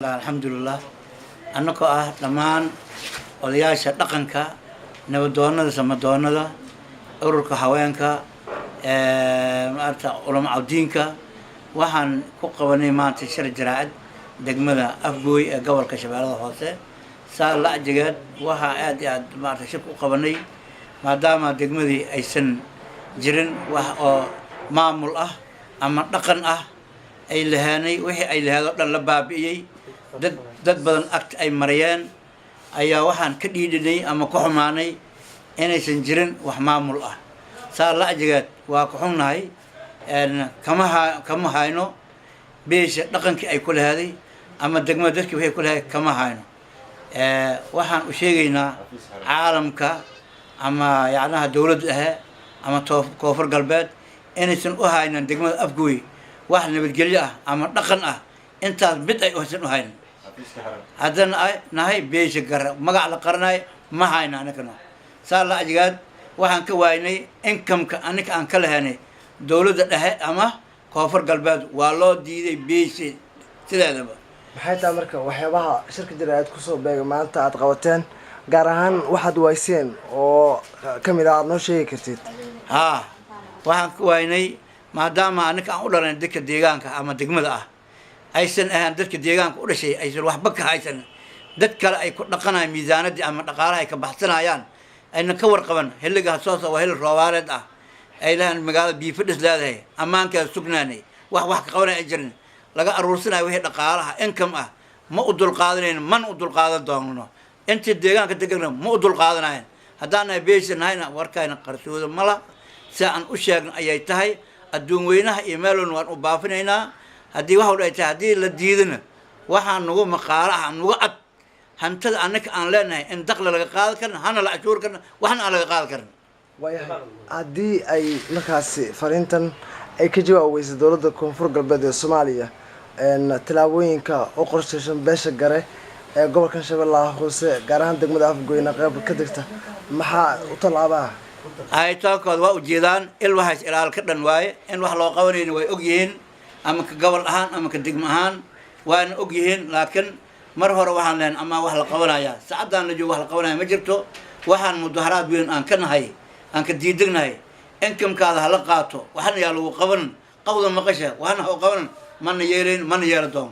الحمد لله أنك لمان ولياش دقنك نبدونا سمدونا أورك حوانك مارتا علماء دينك وحن كقبني ما تشر جراد دقمدا أفجوي قبل كشباب هذا صار لا جد وها عاد ما تشر كقبني ما دام دقمدي أي سن جرن وها معمول أما دقن أي لهاني وهي أي لهذا لبابي dad badan agt ay marayeen ayaa waxaan ka dhiidinay ama ku xumaanay inaysan jirin wax maamul ah saa la ajigaad waa ku xunnahay kama hayno beesha dhaqankii ay ku lahaaday ama degmada dadkii waxay ku lahayd kama hayno waxaan u sheegaynaa caalamka ama yacnaha dawladda ama koonfur galbeed inaysan u haynan degmada afgooy wax nabadgelyo ah ama dhaqan ah intaas mid ay uhsan u haynin haddana ay nahay beesha gar magac la qarnay ma hayna anagana saa la ajigaad waxaan ka waaynay income-ka aniga aan ka lahaynay dawladda dhexe ama koonfur galbeed waa loo diiday beesha sideedaba maxay tahay marka waxyaabaha shirka jira aad ku soo beegay maanta aad qabateen gaar ahaan waxaad wayseen oo kamid ah aad noo sheegi kartid waxaan ka waaynay maadaama aniga aan u dhalan dadka deegaanka ama degmada aysan ahaan dadka deegaanka u dhashay aysan waxba ka haysan dad kale ay ku dhaqanayaan miisaanadii ama dhaqaalaha ay ka baxsanayaan ayna ka warqaban xilliga soo waa xilli roobaaleed ay lahaan magaalada biifadhis leedahay ammaankeeda sugnaanay wax ka qabanay jirin laga aruursanayo wixii dhaqaalaha income ma u dulqaadanayno man u dulqaadan doono intii deegaanka degana ma u dulqaadanayn haddaan ay beeshanahayna warkayna qarsooda mala si aan u sheegno ayay tahay adduun weynaha iyo meelon waan u baafinaynaa haddii wax walba ay tahay haddii la diidana waxaan nagu maqaalaha nagu cad hantada annaka aan leenahay in dakhli laga qaadan karna hana la cashuur karna waxna aan laga qaadan karna waayahay haddii ay markaasi fariintan ay ka jawaabaysa dowladda koonfur galbeed ee soomaaliya tallaabooyinka u qorshaysan beesha gare ee gobolkan shabeellaha hoose gaar ahaan degmada afgoyna qayb ka degta maxaa u tallaabaa haytaankood waa ujeedaan il waxays ilaal ka dhan waaye in wax loo qabanayna way og yihiin ama ka gobol ahaan ama ka degmo ahaan waana og yihiin laakiin mar hore waxaan leen ama wax la qabanaya saacadaan la joogo wax la qabanaya ma jirto waxaan mudaharaad weyn aan ka nahay aan ka diidegnahay income-kaada hala qaato waxna yaa lagu qaban qawda maqasha waxna ha u qaban mana yeelayn mana yeela doon